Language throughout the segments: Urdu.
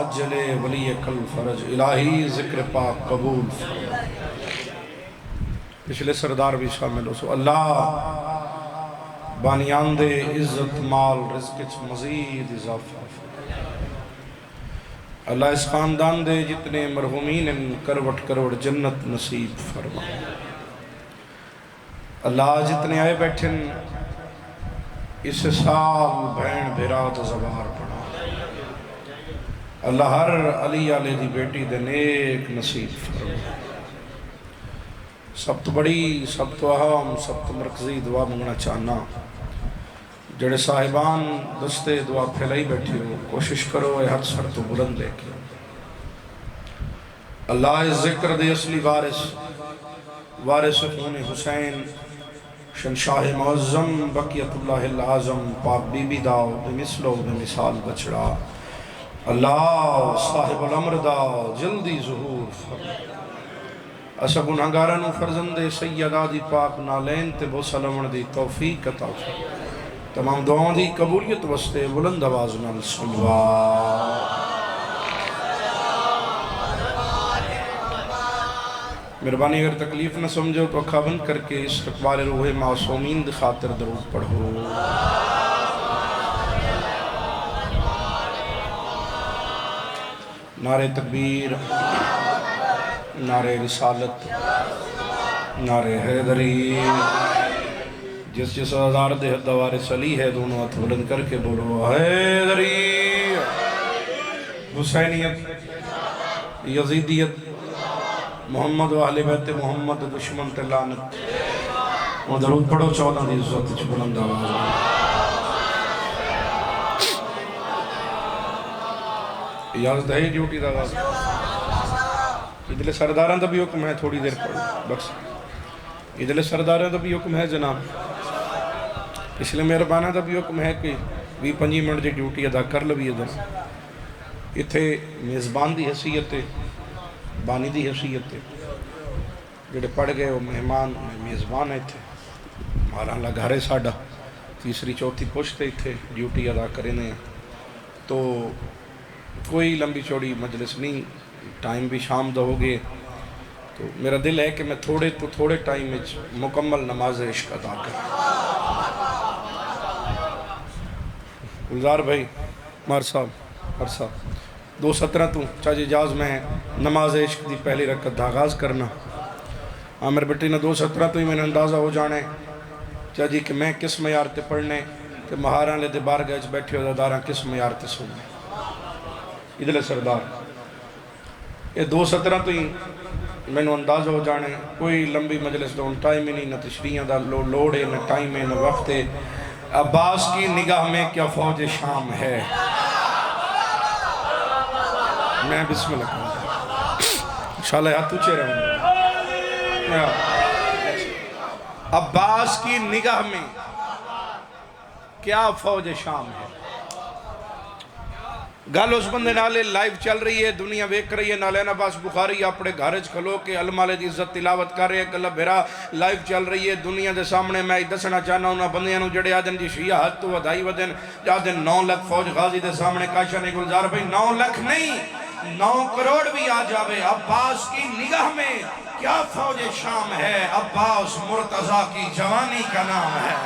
عاجل ولی کل فرج الہی ذکر پاک قبول فرما۔ پچھلے سردار بھی شامل ہو سو اللہ بانیان دے عزت مال رزق مزید اضافہ فرما۔ اللہ اس خاندان دے جتنے مرحومین ان کروٹ کروڑ جنت نصیب فرما۔ اللہ جتنے آئے بیٹھن اس سال بہن بھیرات زوار پڑھا۔ اللہ ہر علی علیہ دی بیٹی دے نیک نصیب فرما۔ سب تو بڑی سب تو اہم سب تو مرکزی دعا منگنا چاہنا جڑے صاحبان دستے دعا پھیلائی بیٹھی ہو کوشش کرو اے حد سر تو بلند لے کے اللہ اس ذکر دے اصلی وارث خون حسین شنشاہ معظم بقیت اللہ العظم پاک بی بی داؤ بمثلو بمثال بچڑا اللہ صاحب الامر دا جلدی ظہور فرما۔ اسا گناہگارانو فرزند سیدہ دی پاک نالین تے بو سلمن دی توفیق عطا فرما۔ تمام دعاؤں دی قبولیت واسطے بلند آواز نال صلوات۔ مہربانی اگر تکلیف نہ سمجھو تو اکھا بند کر کے استقبال روح معصومین دی خاطر درود پڑھو۔ نعرہ تکبیر، نعرہ رسالت، نعرہ حیدری، جس جس ہزار دے دوارث علی ہے دونوں ہاتھ بلند کر کے بولو حیدری، حسینیت، یزیدیت، محمد و اہل بیت محمد دشمن تے لعنت۔ وہ درود پڑھو 14 دی عزت بلند آواز۔ اجازت ہے ڈیوٹی دا آواز؟ ادھلے سرداران دا بھی حکم ہے تھوڑی دیر پڑھو بس۔ ادھلے سرداران دا بھی حکم ہے جناب، پچھلے مہربانہ دا بھی حکم ہے کہ 20-25 منٹ دی ڈیوٹی ادا کر لوی ادھر۔ اتھے میزبان دی حیثیت ہے، بانی دی حیثیت ہے، جڑے پڑھ گئے وہ مہمان میزبان ہے تھے، ہمارا اللہ گھر ہے ساڑھا، تیسری چوتھی پوچھتے تھے ڈیوٹی ادا کرنے، تو کوئی لمبی چوڑی مجلس نہیں، ٹائم بھی شام دا ہو گئے، تو میرا دل ہے کہ میں تھوڑے ٹائم میں مکمل نماز عشق ادا کروں۔ گلزار بھائی مار صاحب 2:17 تو چاچی اجاز میں نماز عشق دی پہلی رکعت دا آغاز کرنا۔ عامر بیٹی نے 2:17 تو ہی میں نے اندازہ ہو جانے چاچی کہ میں کس معیار تے پڑھنے تے مہاراں لے دے بارگاہ وچ بیٹھے ہو داراں کس معیار تے سننے۔ ادھلے سردار یہ 2:17 تو ہی میں نے اندازہ ہو جانے کوئی لمبی مجلس دا ٹائم ہی نہیں، نہ تشریحاں دا لوڑ ہے، نہ ٹائم ہے، نہ وقت ہے۔ عباس کی نگاہ میں کیا فوج شام ہے، میں بسم اللہ کروں انشاءاللہ ہاتھ اونچے رہوں گا۔ عباس کی نگاہ میں کیا فوج شام ہے۔ گل اس بندے نالے لائیو چل رہی ہے، دنیا ویک رہی ہے، نالین عباس بخاری اپنے گھرج کھلو کے علمالے دی عزت تلاوت کر رہے ہیں، گلہ بھیرا لائیو چل رہی ہے دنیا دے سامنے۔ میں دسنا چاہنا انہاں بندیاں نو جڑے آدن جی شیعہ حد تو ودائی ودن جادن 9 لاکھ فوج غازی دے سامنے کاشا نے گلزار بھائی 9 لاکھ نہیں 9 کروڑ بھی آ جاوے، عباس کی نگاہ میں کیا فوج شام ہے، عباس مرتضیٰ کی جوانی کا نام ہے۔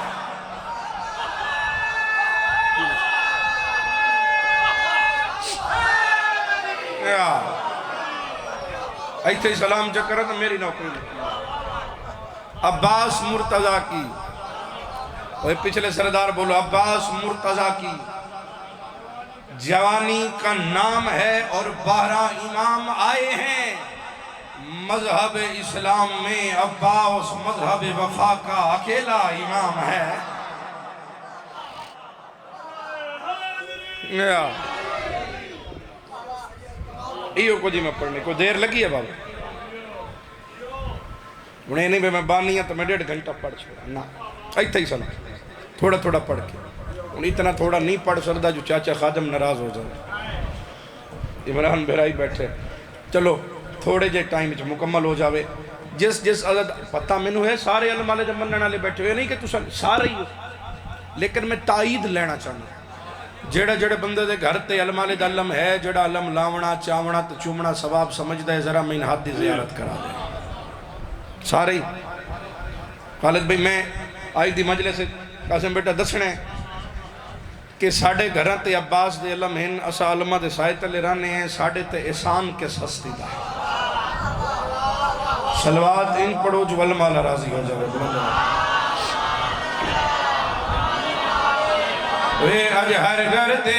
ایتھے سلام چکرہ تو میری نوکری عباس مرتضیٰ کی، وہ پچھلے سردار بولو عباس مرتضیٰ کی جوانی کا نام ہے، اور 12 امام آئے ہیں مذہب اسلام میں، عباس مذہب وفا کا اکیلا امام ہے۔ ایو کو جی میں پڑھنے کو دیر لگی ہے بابا، انہیں نہیں میں بانی ہے تو میں 1.5 گھنٹہ پڑھ چھوڑا نا، ایتھا ہی سنا تھوڑا تھوڑا پڑھ کے، انہیں اتنا تھوڑا نہیں پڑھ سکتا جو چاچا خادم ناراض ہو جائے۔ عمران بہرائی بیٹھے چلو تھوڑے جے ٹائم مکمل ہو جاوے، جس عدد پتہ مینوں ہے سارے علم والے جب منن والے بیٹھے ہوئے نہیں کہ تساں سارے ہی ہو، لیکن میں تائید لینا چاہنا جڑے جڑے بندے دے گھر تے علم والے دا علم ہے، جڑا علم لاونا چاونا تے چومنا ثواب سمجھدا ہے، ذرا میں ہاتھ دی زیارت کرا دے سارے ہی۔ خالد بھئی میں آئی دی مجلس سے قاسم بیٹا دسنے کہ ساڑھے گھران تے عباس دے علم ہیں، اسا علمہ دے سائے تلے رانے ہیں، ساڑھے تے احسان کے سستی دا ہے۔ صلوات ان پڑھو جو علمہ اللہ راضی ہو جائے بلند وے اج ہر گھر تے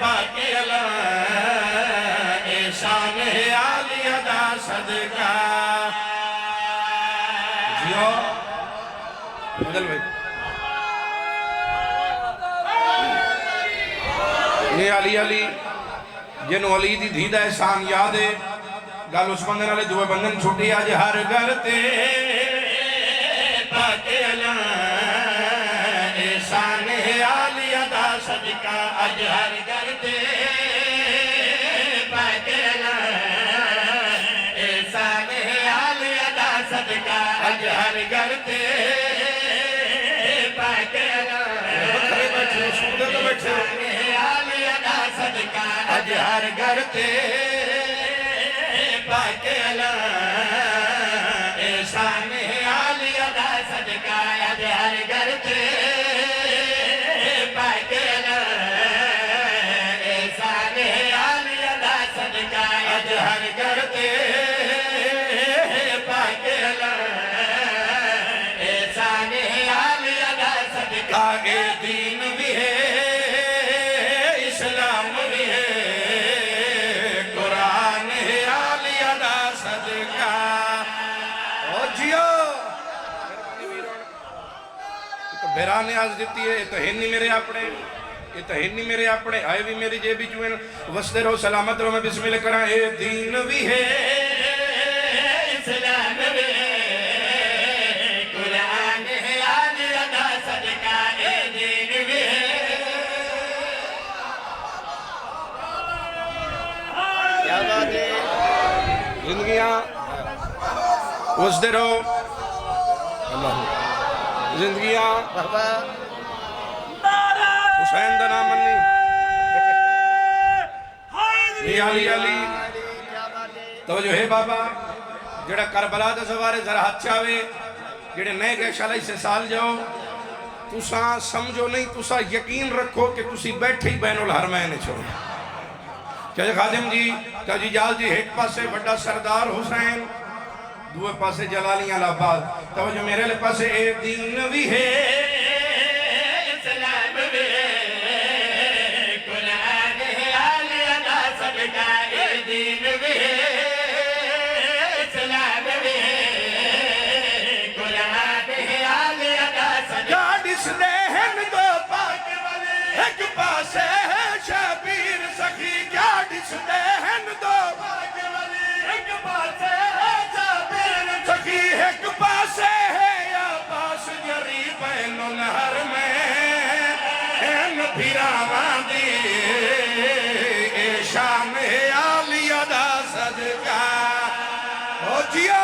پاک علم احسان عالی ادا صدقہ جیو بدل بھائی یہ علی علی جنو علی دی دھیدہ احسان یاد ہے گال اس بندن علی دوے بندن چھوٹی آج ہر گھر تے پاک علم احسان عالی ادا صدقہ آج ہر گھر تے پاک علم احسان عالی ادا صدقہ آج ہر گھر تے پاک علم احسان عالی ادا صدقہ آج ہر گھر تے پاک علم احسان عالی ادا صدقہ آج ہر گھر تے پاک علم احسان عالی ادا صدقہ آج ہر گھر تے پاک علم احسان عالی ادا صدقہ اے دین بھی ہے اسلام بھی ہے قرآن ہے عالی ادا صدقہ او جیو یہ تو بہرانے آج دیتی ہے یہ تو ہنی میرے اپنے یہ تو ہنی میرے اپنے آئے بھی میری جیبی چوئے وستے رہو سلامت رہو میں بسم اللہ کرا اے دین بھی ہے اسلام بھی ہے قرآن ہے عالی ادا صدقہ اے دین بھی ہے کیا بات ہے زندگیاں وستے رہو اللہ زندگیاں حسین دا نام منی یہ علی علی توجہ ہے بابا جڑا کربلا دا سوارے ذرا ہاتھ چاہوے جڑے نئے گئے شالائی سے سال جاؤ تساں سمجھو نہیں تساں یقین رکھو کہ تسی بیٹھے ہی بین الحرمین چھوڑو کیا جی خادم جی کیا جی جال جی ایک پاسے بڑا سردار حسین دوے پاسے جلالیاں لاباد توجہ میرے لئے پاسے اے دین بھی ہے اسلام بھی ہے قرآن ہے عالی ادا صدقہ اے دین بھی ہے اسلام بھی ہے قرآن ہے عالی ادا صدقہ جس دہن دو پاک والے ایک پاسے ہے شبیر سخی کیا جس دہن دو پاک والے ایک پاسے ہے سخی ایک پاسے ہے یا پاس جری بین النہر میں این بھیراواں دی اے شان عالی ادا صدقہ او جیو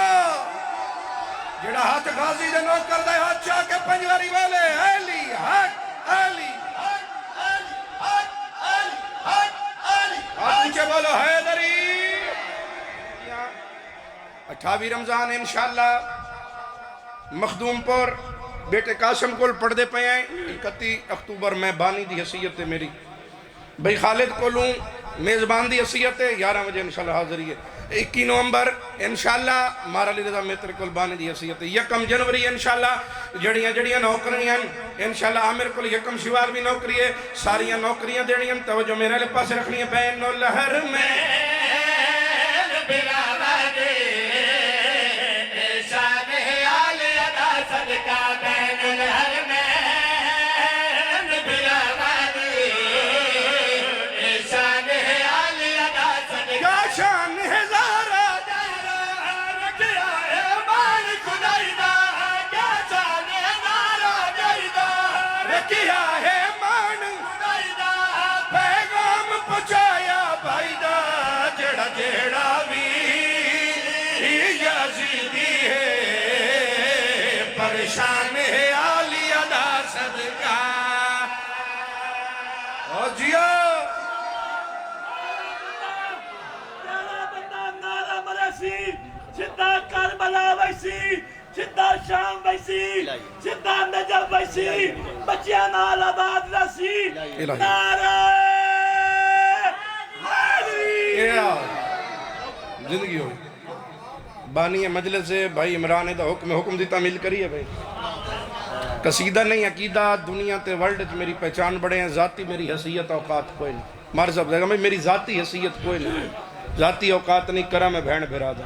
جڑا ہاتھ غازی دے نوٹ کر دے ہاتھ چاہ کے پنجواری والے علی حق علی آپ نیچے بولو حیدری 28 رمضان انشاءاللہ مخدوم پر بیٹے قاسم کول پڑھ دے پہ آئیں 31 اکتوبر میں بانی دی حیثیت ہے میری بھئی خالد کو لوں میزبان دی حیثیت ہے 11 بجے انشاءاللہ حاضری ہے 21 نومبر انشاءاللہ مارا لی رضا میتر کول بانی دی حیثیت ہے 1 جنوری انشاءاللہ جڑیاں نوکریاں انشاءاللہ عامر کول 1 شوار بھی نوکری ہے ساریاں نوکریاں دینیاں توجہ میرے لئے پاس رکھنی ہے بین الہر میں صدقہ بین الہر میں بلا وادی شان ہے عالی ادا صدقہ شان ہے زارا رکھیا ہے مان خدایدہ کیا شان ہے زارا جائدہ رکھیا ہے مان خدایدہ پیغام پہنچایا بھائیدہ جڑا جڑا بھی یزیدی ہے پریشان ہے عالی ادا صدقہ بیسی جدہ شام بیسی جدہ نجب بیسی بچیاں نال آباد رسی نعرہ حیدری زندگی ہوئی بانی مجلس سے بھائی عمران دا حکم دی تعمیل کری ہے بھائی قصیدہ نہیں عقیدہ دنیا تے ورلڈ میری پہچان بڑے ہیں ذاتی میری حیثیت اوقات کوئی نہیں مار صاحب دے گا میری ذاتی حیثیت کوئی نہیں ذاتی اوقات نہیں کرا میں بہن بھیرا دا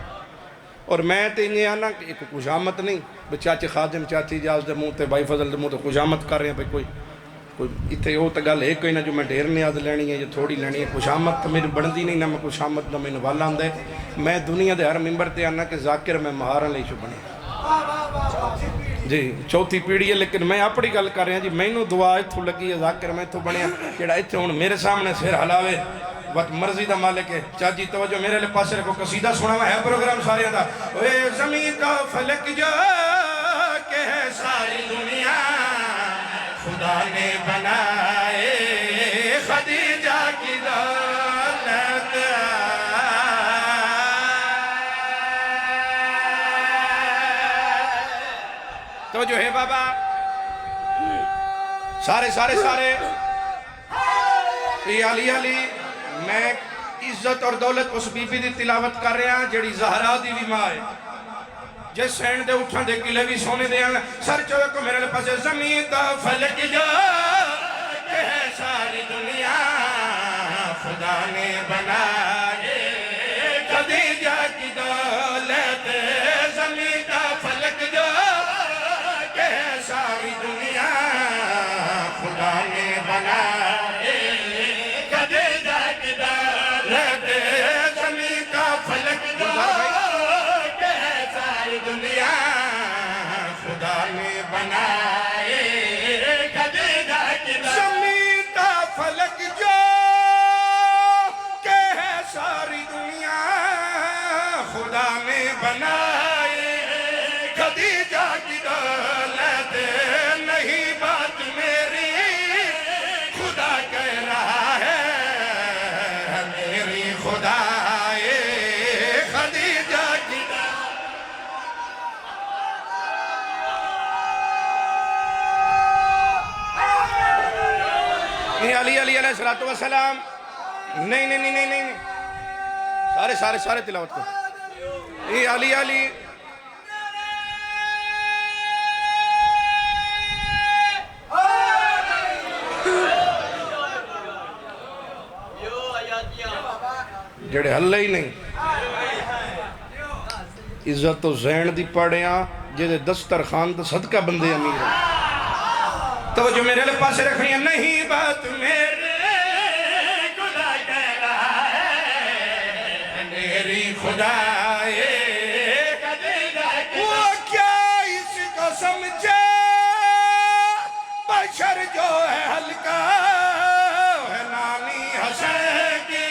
اور میں تے انہیں آنا کہ ایک خوشامت نہیں چاچے خادم چاچی جاز دے منہ تے بھائی فضل دے منہ تے خوشامت کر رہے ہیں بھائی کوئی اتنے وہ تو گل ہے کوئی نہ جو میں ڈھیر نیاز لینی ہے جو تھوڑی لینی ہے خوشامت تو میری بڑھتی نہیں نہ میں خوشامت نہ میں والا آندہ ہے میں دنیا دے ہر ممبر تے آنا کہ ذاکر میں مہارا لئی چھو بنے جی چوتھی پیڑھی ہے لیکن میں اپنی گل کر رہا ہوں جی میں نو دعا اتھو لگی ہے ذاکر میں اتھو بنیا جڑا اتھے ہوں میرے سامنے سیر حلاوے وقت مرضی دا مالک ہے چاچی توجہ میرے لئے پاسے رکھو قصیدہ سنا ہے پروگرام سارے دا اے زمین کا فلک جو کہ ہے ساری دنیا خدا نے بنائے خدیجہ کی دولت تو جو ہے بابا سارے علی میں عزت اور دولت اس بی بی دی تلاوت کر رہے ہیں جڑی زہرا دی بھی ماں ہے جس سین دے اٹھان دے قلعے بھی سونے دے سر چوئے کو میرے پاس زمین تا فلک جو کہ ہے ساری دنیا خدا نے بنائے خدیجہ کی دولت زمین تا فلک جو کہ ہے ساری دنیا خدا نے بنائے خدیجہ کی دولت زمین تا فلک جو دنیا خدا نے بنائے خدیجہ کی زمین تا فلک جو کہ ہے ساری دنیا خدا نے بنائے خدیجہ کی دولت نہیں بات میری خدا کہہ رہا ہے میری خدا علی علیہ السلام نہیں سارے تلاوت کو یہ علی جڑے ہلے ہی نہیں عزت و زین دی پڑھیاں جڑے دسترخوان دا صدقہ بندے امیر ہیں توجہ میرے لئے پاسے رکھنی ہے نہیں بات میرے خدا کہہ رہا ہے میری خدا وہ کیا اس کو سمجھے بشر جو ہے ہلکا ہے نانی حسن کی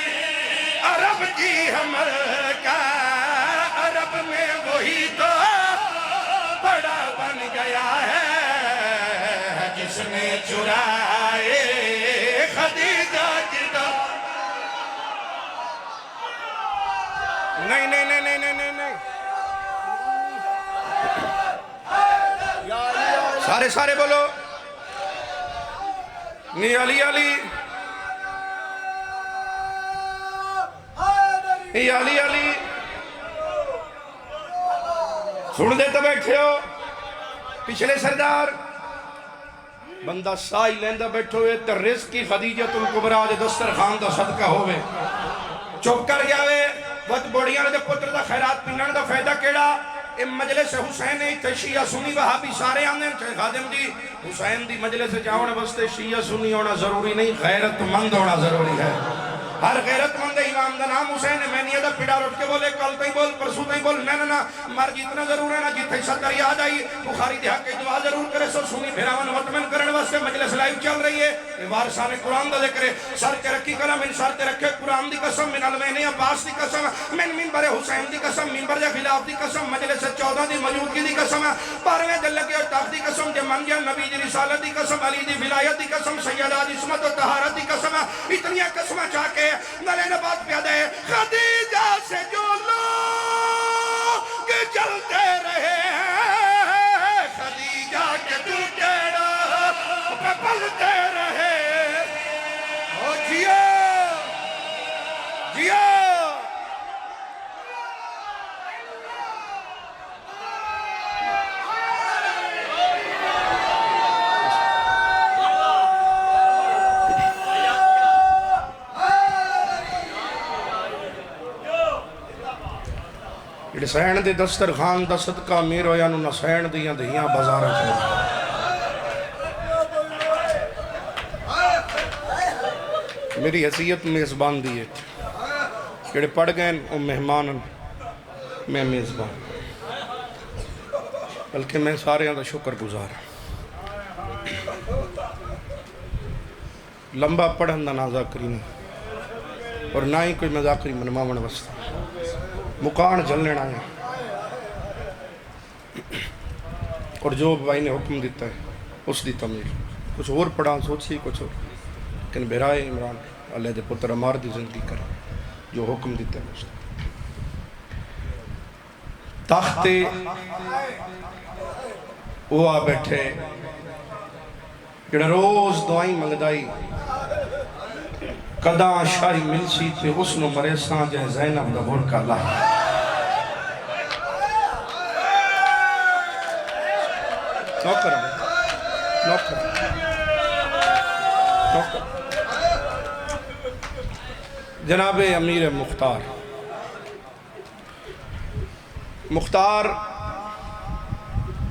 عرب کی حمل کا عرب میں وہی تو بڑا بن گیا ہے جس نے چرائے خدیجہ کی دولت نہیں سارے بولو نہیں علی سن دیتے بیٹھے ہو پچھلے سردار بندہ سائی لیندہ بیٹھو ہوئے تے رزق کی خدیجت الکبرا دے دسترخوان دا صدقہ ہوئے چپ کر جاوے وقت بوڑیاں دے پتر دا خیرات پینن دا فائدہ کیڑا مجلس حسین تے شیعہ سنی وہابی سارے آنے چاہے خادم دی حسین دی مجلس جاؤنے بستے شیعہ سنی ہونا ضروری نہیں غیرت مند ہونا ضروری ہے ہر غیرت مند امام دا نام حسین ہے میں نہیں ادا پیڑا رٹ کے بولے کل تھی بول پرسو تھی بول نا مر جتنا ضرور ہے نا جتھے صدر یاد آئی بخاری دے حق دعا ضرور کرے سو سنی پھراون مطمئن کرنے واسطے مجلس لائیو چل رہی ہے وارثان قرآن دا ذکر سر تے رکھی کلام من سر تے رکھے قرآن دی قسم من الوین عباس دی قسم من منبر حسین دی قسم منبر دے خلاف دی قسم مجلس 14 دی موجودگی دی قسم 12ویں دل لگے اور تخت دی قسم جے من گیا نبی دی رسالت دی قسم علی دی ولایت دی قسم سیدہ دی عصمت و طہارت دی قسم اتنی قسمیں چاہ کے نلے نبات پیادہ ہے خدیجہ سے جو لوگ جلتے رہے جڑے سین دے دسترخوان دا صدقہ امیر ہویا نو نہ سین دیاں دہیاں بازارہ چاہیے. میری حیثیت میزبان دی ہے جڑے پڑھ گئے وہ مہمان میں میزبان بلکہ میں سارے دا شکر گزار. لمبا پڑھن دا نہ ذاکری نہیں اور نہ ہی کوئی مذاکری منماون وسط مکان جلنے آیا اور جو بھائی نے حکم دیتا ہے اس دی تعمیر. کچھ اور پڑھا سوچی کچھ اور لیکن بہرائے عمران اللہ دے پتر عمار دی زندگی کر جو حکم دیتا ہے اس تخت وہ آ بیٹھے جڑا روز دعائیں منگدائی کداں شاہی ملسی تے اس نو مرے سان جائے زینب دا بھرکا لا. نوکر جناب امیر مختار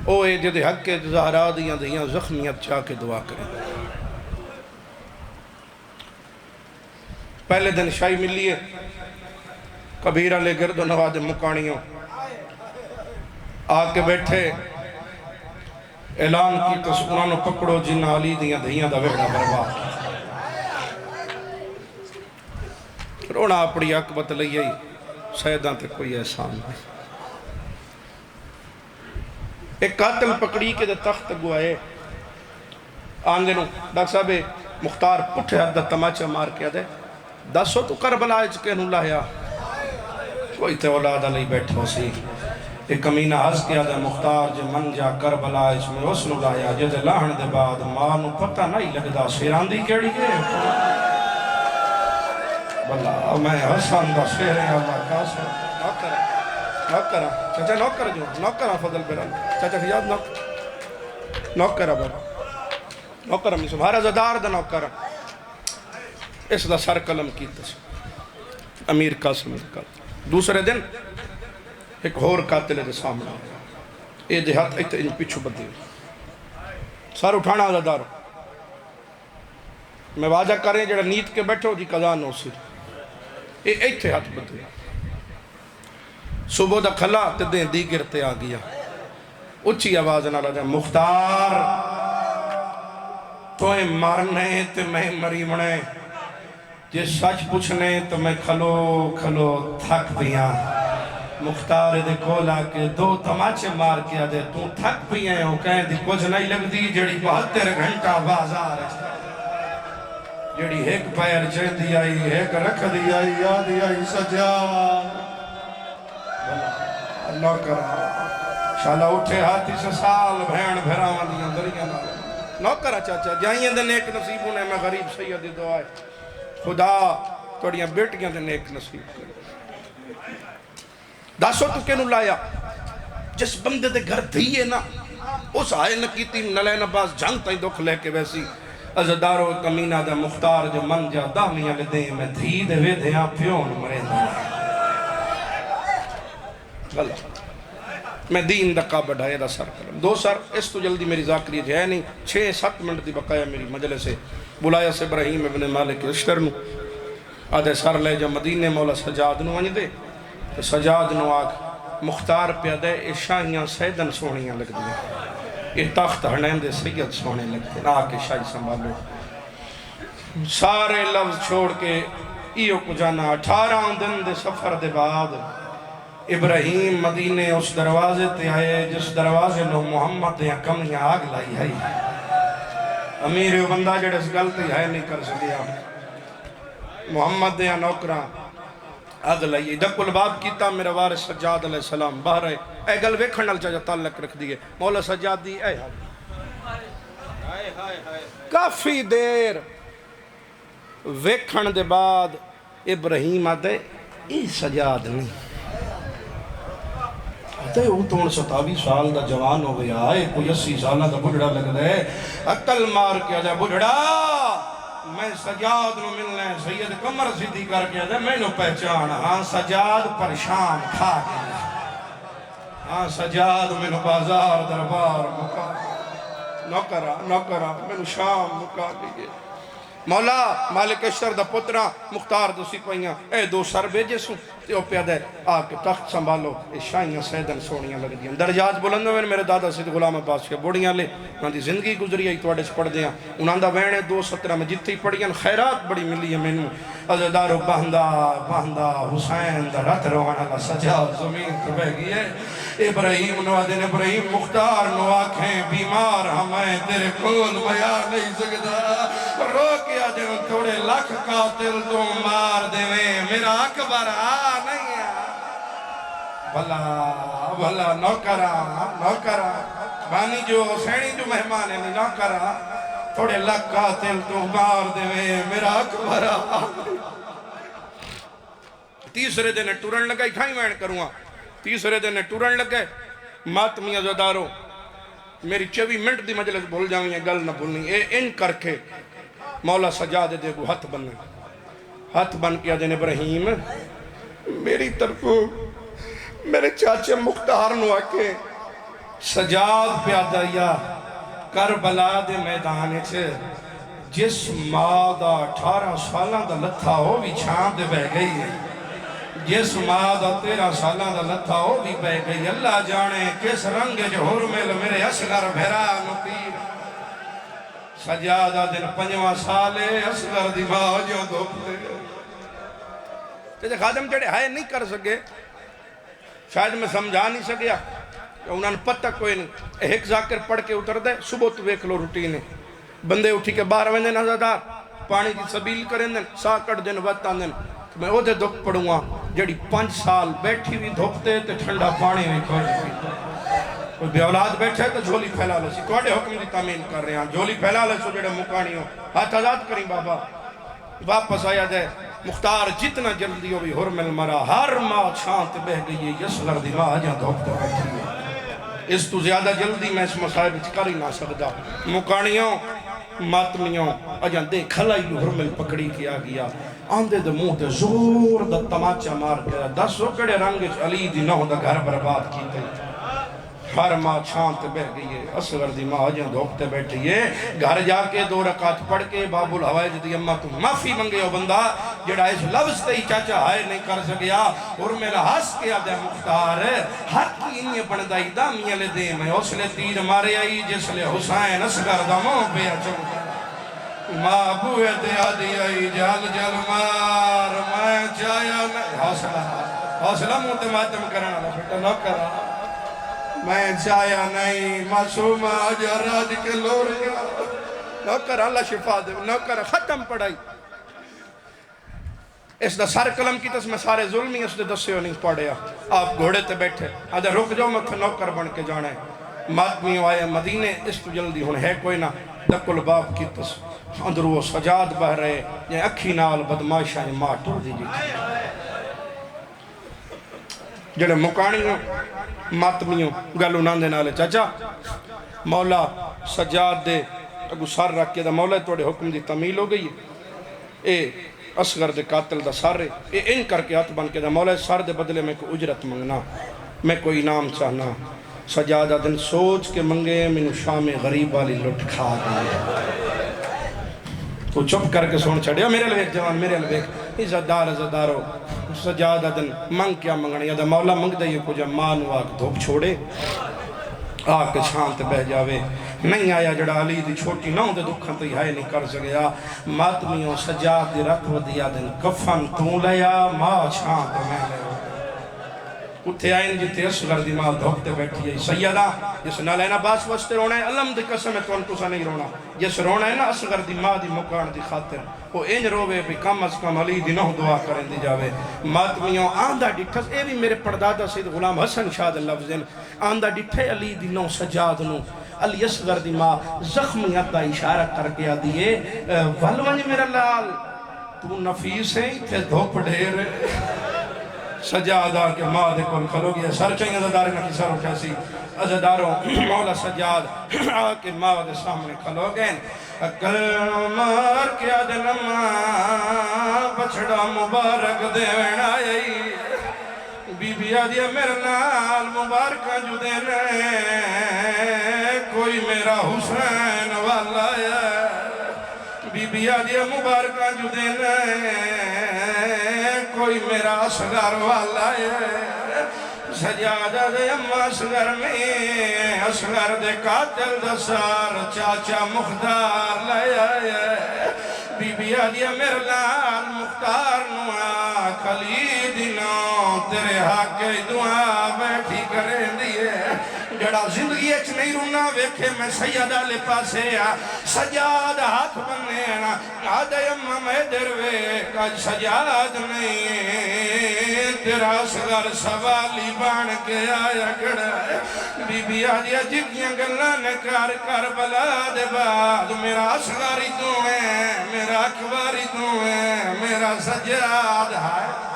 اوے جدے حق کے زہرا دیاں دیاں زخمیت چاہ کے دعا کریں. پہلے دن شاہی ملی ہے کبیرہ لے گرد و نواد مکانیوں آ کے بیٹھے اعلان کی تسکنہ نو پکڑو جن علی دیاں دیاں دا ویڑا برباد. رونا اپنی عقبت لئی آئی سیدان تے کوئی احسان نہیں. ایک قاتل پکڑی کے دے تخت گوائے آندے نو ڈاکٹر صاحب مختار پٹھے حد تماچہ مار کے دے دسو تو کربلا اچکے نو لایا کوئی تے اولاد علی بیٹھو سی. ایک کمینہ ہس کیا دے مختار جو من جا کربلا اچ میں اس نو لایا جدے لاہن دے بعد ماں نو پتہ نہیں لگدا سیران دی کیڑی ہے بلا میں حسن دا سیر اللہ کاسا نوکرہ چاچا نوکر جو نوکرہ فضل بران چاچا خیاد نوکرہ بابا نوکرہ میں سبھارا زدار دا نوکرہ اس دا سر قلم کی تس امیر قاسم دا. دوسرے دن ایک اور قاتل دے سامنے اے دیہات ایتے ان پیچھو بدی سر اٹھانا زدارو میں واجہ کریں جڑا نیت کے بیٹھو جی قضا نو سر اے ایتے ہاتھ بدی صبح دا کھلا تے دیں دی گرتے آ گیا اچھی آواز نہ لگا مختار توئے مارنے تے میں مری منے جے سچ پوچھنے تو میں کھلو کھلو تھک دیا. مختار دے کولا کے دو تماچے مار کیا دے تو تھک بھی ہیں ہو کہیں دی کچھ نہیں لگ دی جڑی 72 گھنٹہ بازار جڑی ایک پیر چہ دی آئی ایک رکھ دی آئی یاد آئی سجاد اللہ کرا شالا اٹھے ہاتھی سے سال بھین بھیراوان دیاں دریاں نوکرہ چاچا جائیں دے نیک نصیبوں نے میں غریب سیدی دعائے خدا توڑیاں بیٹیاں دے نیک نصیب کرے. داسو تو کینو لایا جس بندے دے گھر دھیئے نا اس آئے نکیتی نلے نباز جنگ تائیں دکھ لے کے ویسی ازدارو کمینہ دے مختار جو من جا دامیاں لے دیں میں دھی دے وے دے ہاں پیون مرے دیں غلط میں دین دقا بڑھائے دا سر کرم. دو سر اس تو جلدی میری ذاکری ہے نہیں 6-7 منٹ دی بقایا میری مجلے سے بلایا سے ابراہیم ابن مالک اشتر نو آدھے سر لے جو مدینے مولا سجاد نو آنی دے سجاد نو آگ مختار پہ دے شاہیاں سیدن سونیاں لگ دیا یہ تخت ہنین دے سید سونے لگ دے آکے شاہی سنبھالو سارے لفظ چھوڑ کے ایو کو جانا 18 دن دے سفر دے بعد ابراہیم مدینے اس دروازے تے آئے جس دروازے لو محمد یا کمیاں آگ لائی ہے امیر بندہ جڑے اس گلتی ہے نہیں کر سکیا محمد یا نوکران آگ لائی دکل الباب کیتا میرا وارث سجاد علیہ السلام باہر ہے اے گل ویکھن نال چاہا تعلق رکھ دیئے مولا سجاد دی اے کافی دیر ویکھن دے بعد ابراہیم آدھے ای سجاد نہیں تے وہ تو 27 سال دا جوان ہو گیا ہے کوئی 80 سالہ دا بڑھڑا لگ دے عقل مار کیا جائے بڑھڑا میں سجاد نو ملنے سید قمر صدی کر کے دے میں نو پہچان ہاں سجاد پریشان کھا کے سجاد میں بازار دربار مکا نوکرہ میں شام مکا دیئے مولا مالک اشتر دا پترہ مختار دوسی پہیاں اے دو سر بیجے سوں تے او پیادہ آکے تخت سنبھالو اے شاہیاں سیدن سونیاں لگ دیاں درجات بلندوں میں میرے دادا سید غلام عباس کے بوڑیاں لے انہاں دی زندگی گزری آئی توڑے سے پڑھ دیاں انہاں دا وینے 217 میں جتھی پڑھیاں خیرات بڑی ملی ہے میں نوں عزدارو باندہ حسین دا رت روانا کا سجاد زمین تو بہ گئی ہے ابراہیم نوادن ابراہیم مختار نو آنکھیں بیمار ہمیں تیرے کول بیان نہیں سکتا رو کیا دن تھوڑے لکھ قاتل تو مار دے میرا اکبر نہیں ہے بھلا نوکرہ بانی جو سینی جو مہمان ہے نوکرہ تھوڑے لکھ قاتل تو مار دے میرا اکبر تیسرے دن ٹورن لگا کھائی میں کروں گا تیسرے دن ٹورن لگے ماتمی عزدارو میری 24 منٹ دی مجلس بھول جاویں گل نہ بھولنی اے ان کر کے مولا سجاد دے گو ہاتھ بن کیا دن ابراہیم میری طرفوں میرے چاچے مختار نو آکے سجاد پیادہ یا کربلا دے میدان چھے جس ماں دا 18 سالاں دا لتھا ہو بھی چھان دے بہ گئی ہے جس ماں دا 13 سالاں دا لتھا ہو بھی بہ گئی اللہ جانے کس رنگ جو حرمل میرے اصغر بھرا نقیر سجادہ دن 5واں سالے اصغر دی ماں جو دھوپتے تیجے خادم جڑے ہائے نہیں کر سکے شاید میں سمجھا نہیں سکیا کہ انہوں نے پتہ کوئی نہیں ایک ذاکر پڑھ کے اتر دے صبح تو ویکھ لو روٹینے بندے اٹھی کے 12 ویندے نظردار پانی کی سبیل کریں دن سا کٹ دن وقت آن دن میں او دے دکھ پڑھوں گا جڑی 5 سال بیٹھی بھی دھوپتے تے ٹھنڈا پانی بھی کھوڑ بھی کوئی بے اولاد بیٹھے تو جھولی پھیلا لے سی توڑے حکم دی تامین کر رہے ہیں جھولی پھیلا لے سو جڑے مکانی ہو ہاتھ آزاد کریں بابا واپس آیا دے مختار جتنا جلدی ہو بھی حرمل مرا ہر ماں چھانت بہ گئی ہے یسغر دی ماں جہاں دھوپتے بیٹھی ہے اس تو زیادہ جلدی میں اس مسائب کر ہی نہ سکتا مکانیوں ماتمیوں اجاں دے کھلائی حرمل پکڑی کیا گیا آندے دے منہ دے زور دا تماچا مار گیا 10 کڑے رنگ علی دی نہ دا گھر برباد کی تے ہر ماں چھانت بہ گئی ہے اصغر دی ماں جہاں دھوپتے بیٹھی ہے گھر جا کے 2 رکعت پڑھ کے باب الحوائج دی اماں تو معافی منگے ہو بندہ جڑا اس لفظ تے ہی چاچا ہائے نہیں کر سکیا اور میرا ہس کے آدھے مختار حق کی انہیں بندائی دامیاں لے دے میں اس لے تیر مارے آئی جس لے حسین اصغر دا ماں پہ چمکا ماں بوئے تے آدھی آئی جل جل مار میں چایا حوصلہ منہ تے ماتم کرنا لے بیٹا نہ کرا میں چایا نہیں معصوم آجا راج کے لور گیا نوکر اللہ شفا دے نوکر ختم پڑھائی اس دا سار کلم کی تس میں سارے ظلمی اس دے دسے ہو نہیں پڑھیا آپ گھوڑے تے بیٹھے آدھے رک جاؤ میں تھے نوکر بن کے جانے ماتمیوں آئے مدینے اس تو جلدی ہونے ہے کوئی نہ دکل باپ کی تس اندرو سجاد بہ رہے یہ اکھی نال بدماشا یہ ماں ٹور دی جی جڑے مکانیوں ماتمیوں گلو ناندے نالے چاچا مولا سجاد دے اگو سار رکھ کے دا مولا توڑے حکم دی تمیل ہو گئی اے اصغر دے قاتل دا سارے اے ان کر کے ہاتھ بن کے دا مولا سار دے بدلے میں کوئی اجرت منگنا میں کوئی انعام چاہنا سجادہ دن سوچ کے منگے من شام غریب والی لٹ کھا گئے تو چپ کر کے سون چھڑیا میرے لویک جوان میرے لویک عزتدارو سجادہ دن منگ کیا منگنے یا دا مولا منگ دے یہ کجا مانو آگ دھوپ چھوڑے آگ شانت بہ جاوے نہیں آیا جڑا علی دی چھوٹی نہ ہوں دے دکھاں تو ہائے نہیں کر سکیا ماتمیوں سجاد دی رکھ و دیا دن کفن تو لیا ماں شانت میں لیا اتھے آئین جتے اصغر دی ماں دھوپتے بیٹھی ہے سیدہ جس نہ لینا باس وستے رونا ہے علم دی قسم ہے تو انتو سا نہیں رونا جس رونا ہے نا اصغر دی ماں دی مکان دی خاطر وہ انج روے بھی کم از کم علی دی نہ دعا کریں دی جاوے ماتمیوں آندھا ڈٹھس اے بھی میرے پردادا سید غلام حسن شاہ لفظیں آندھا ڈٹھے علی دی نو سجاد نو علی اصغر دی ماں زخمیت دا اشارہ کر کے آدھیے ولونج میرا لال تو نفیس ہے تھے دھوپ ڈھیر سجادہ کے ماں دے کل کھلو گیا سر چاہیے عزدار نہ کی سر اٹھا سی عزداروں مولا سجاد آکے ماں دے سامنے کھلو گئے اکل مار کیا دل ماں بچڑا مبارک دے وین آئی بی بی آدیا میرے نال مبارکہ جدے نے کوئی میرا حسین والا ہے بی بی آدیا مبارکہ جدے نے کوئی میرا اصغر والا ہے سجادہ دے اممہ اصغر میں اصغر دے قاتل دسار چاچا مختار لے آئے بی بی آدیا میرے لال مختار نوآ خلیدنا تیرے حق دعا بیٹھی کریں دیئے جڑا زندگی اچھ نہیں رونا ویکھے میں سیدہ لے پاسے سجاد ہاتھ بننے آدھے اممہ میں دروے کج سجاد نہیں تیرا اصغر سوالی بان کے آیا کڑا بی بی آدیا جگیاں گلہ نے کربلا دے بعد میرا اصغری تو ہے میرا اکباری تو ہے میرا سجاد ہے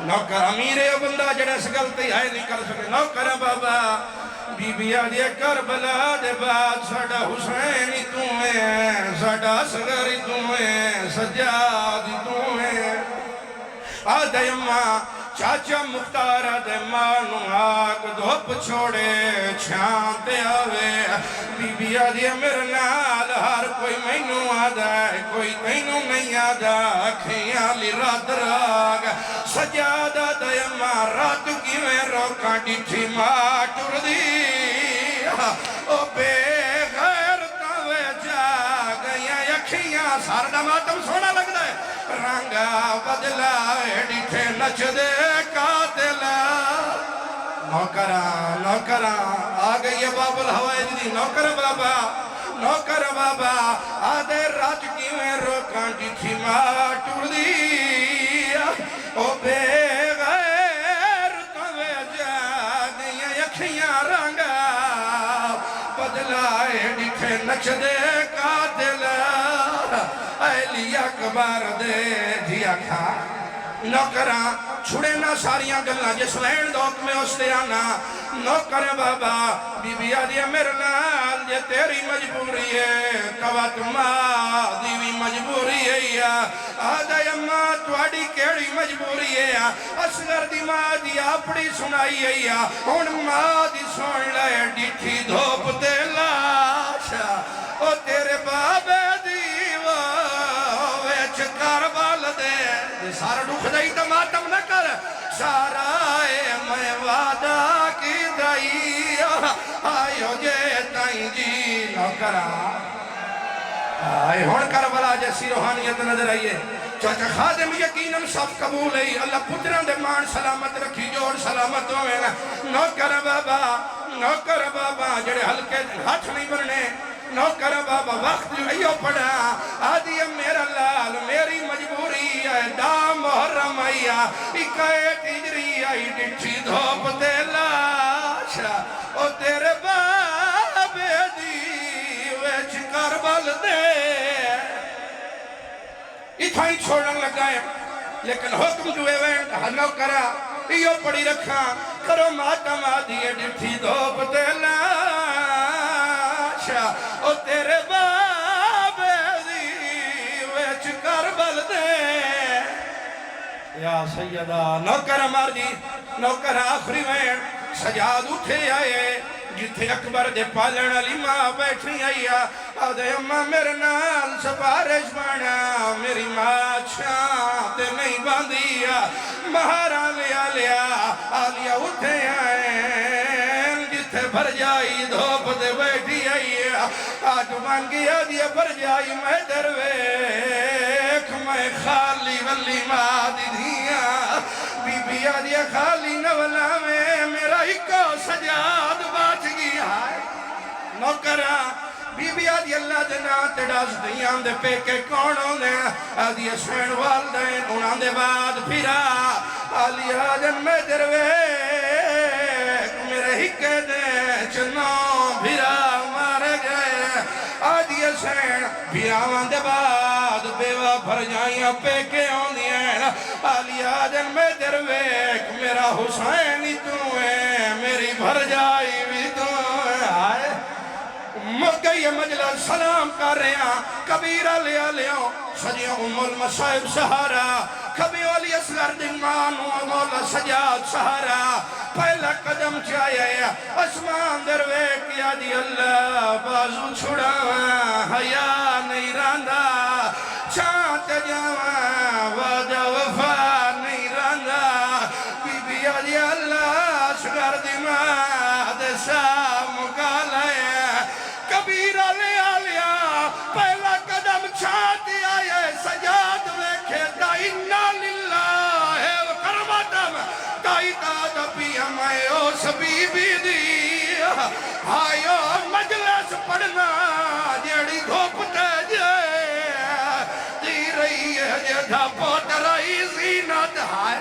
نوکر امیرے بندہ جڑے اس غلطی ہے نہیں کر سکے نوکر بابا بی بی آدیا کربلا دے بعد ساڑا حسینی تو ہے ساڑا اصغری تو ہے سجادی تو ہے آدھے اممہ چاچا مختار دے مانو آگ دھوپ چھوڑے چھانتے آوے بی بی آدیا میرے نال ہر کوئی مینو آدھا ہے کوئی تینو نہیں آدھا کھیاں لی رات راگ سجادہ دے اممہ رات کی میں روکاں ڈیٹھی ماں ٹر دی او بے غیر تاوے جا گئیاں یکھیاں ساردہ ماتم سونا لگ دے رنگا بدلا ڈیٹھے نچ دے قاتلہ نوکرہ آگئی ہے باب الہوائے جدی نوکر بابا آدھے راج کی میں روکاں ڈیٹھی ماں ٹوڑ دی او بے غیر توے جا گئیاں یکھیاں رنگا بدلا ڈیٹھے نچ دے قاتلہ ایلی اکبر دے دیا کھا نوکراں چھوڑے نہ ساریاں گلنا جس وین دوک میں اس تے آنا نوکر بابا بی بی آدیا میرے نال یہ تیری مجبوری ہے توات ماں دیوی مجبوری ہے آدھا اممہ تواڈی کیڑی مجبوری ہے اصغر دی ماں دی اپڑی سنائی ہے ہون ماں دی سن لے ڈیٹھی دھوپ تے لاشا او تیرے بابے دی کربال دے سارا دکھ دائی تو ماتم نہ کر سارا میں وعدہ کی دائی آئیو جے تائیں جی نوکرہ آئے ہون کربلا جیسی روحانیت نظر آئیے چاچا خادم یقیناً سب قبول ہے اللہ پتران دے مان سلامت رکھی جوڑ سلامت ہوئے نوکر بابا جڑے ہلکے ہاتھ نہیں بننے نوکر بابا وقت جو ایو پڑا آدھی میرا لال میری مجبوری ہے دا محرم آئیا اکائے تیجری آئی ڈٹھی دھوپ تے لاشا او تیرے بابے دی ویچ کربل دے اتھائی چھوڑن لگائیں لیکن حکم جو وین نوکرہ ایو پڑی رکھا کرو ماتم آدھی ڈٹھی دھوپ تے لاشا او تیرے بابے دی ویچ کربل دے یا سیدہ نوکر مار جی نوکر آخری وین سجاد اٹھے آئے جتھے اکبر دے پالن علی ماں بیٹھی آئی آدھے اممہ میرے نال سپارش بانا میری ماں چھانتے نہیں باندھی مہارا لیا آلیا اٹھے آئے جتھے بھر جائی دھوپ دے بیٹھی آئی آج مانگی آدھیا بھر جائی میں درویک میں خالی ولی ماں دی دھیا بی بی آدھیا خالی نولا میں میرا ایکو سجاد باچ گیا نوکرہ بی بی آدھی اللہ دینا تیڑاس دیان دے پیکے کونوں دے آدھی اسوین والدین انہاں دے بعد پھرا آلی آدھن میں درویک میرے ہکے دے چنوں پھرا مار گئے آدھی اسوین پھراوان دے بعد بیوہ بھر جائیاں پیکے ہوں دیں آلی آدھن میں درویک میرا حسینی تو ہے میری بھر جائی بھی تو ہے لگ گئی ہے مجلس سلام کر رہے ہیں کبیرہ لیا لیاؤ سجیوں المصائب سہارا کبھی اولی اصغر دنمانو مولا سجاد سہارا پہلا قدم چاہیا ہے اسمان دروے کیا دی اللہ بازو چھڑا حیا نہیں راندہ چانت جاواں وعدہ وفا نہیں راندہ بی بی آدھی اللہ اصغر دماد سا مقالہ کبیرہ لیا لیا پہلا قدم چھاتی آئے سجاد ویکھے دا انہا للہ وقربتم دائی دادا پیا میں اس بی بی دی آئیو مجلس پڑھنا جیڑی گھوپتے جے دی رہی ہے جیدھا پوت رہی زینت آئے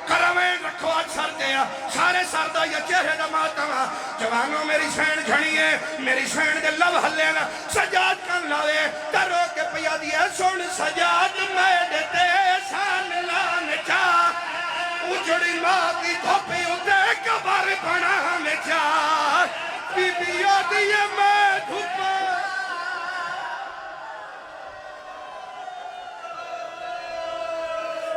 کرمین رکھو آج سر دیا سارے سردہ یا چہرے دا ماتما جوانوں میری سین جھڑیے میری سین دے لب حلینا سجاد کن لاوے درو کے پیا دیا سن سجاد میں دیتے سان لان چاہ اجڑی ماں کی دھوپی اتے کبار بنا ہمیں چاہ بی بی آدھی میں دھوپا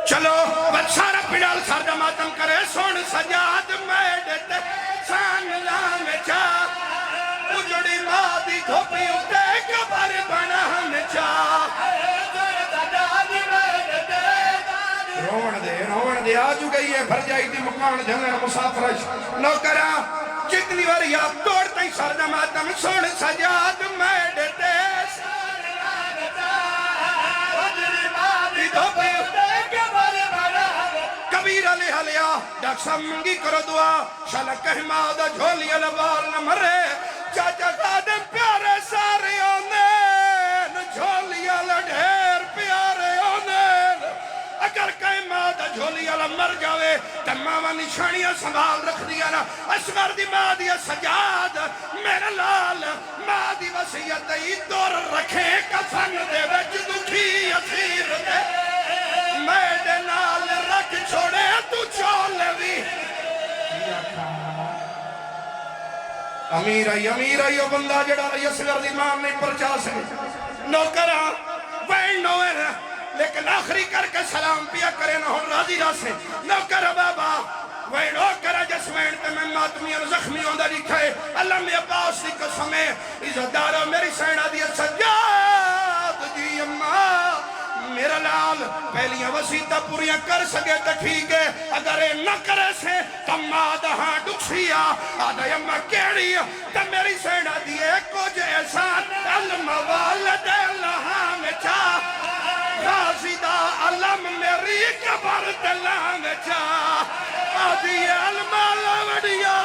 چلو بس سارا پڑال سارا ماتم کرے سون سجاد میں دیتے سان لام چاہ اجڑی مادی دھوپی اتے کبر بنا ہم چاہ روڑ دے آجو گئی ہے بھر جائی دی مکان جھنگن مسافرش نوکرہ جتنی واری آپ توڑتا ہی سارا ماتم سون سجاد میں دیتے سان لام چاہ اجڑی مادی دھوپی اتے کبیرہ لیا لیا ڈاک صاحب منگی کرو دعا شالا کہمادہ جھولی الوال نہ مرے چاچا قادم پیارے سارے آنین جھولی الڈھیر پیارے آنین اگر کہمادہ جھولی الوال مر جاوے تمامہ نشانیاں سنبھال رکھ دیا نا اصغر دی مادی سجاد میرا لال مادی وسیعت ہی دور رکھے کفن دے وچ دکھی اثیر دے میڈے نال رکھ چھوڑے تو چولوی امیر آئی او بندہ جڑا رہی اصغر دی مام نہیں پرچا سکے نوکرہ وین نویر لیکن آخری کر کے سلام پیا کرے نہ ہون راضی راسے نوکرہ بابا وین نوکرہ جس وین تے میں ماتمی اور زخمی ہوندہ لکھائے اللہ میں عباس دی قسمیں عزت دارہ میری سینہ دی سجاد جی اممہ میرا لال پہلیاں وسیطہ پوریاں کر سکے تو ٹھیک ہے اگر نہ کرے سے تم آدھاں ڈکسیا آدھا یمہ کیڑی تو میری سینہ دیئے کچھ احسان علم والد اللہ میں چاہ غازی دا علم میری کبر دلہ میں چاہ آدھی علم اللہ وڈیا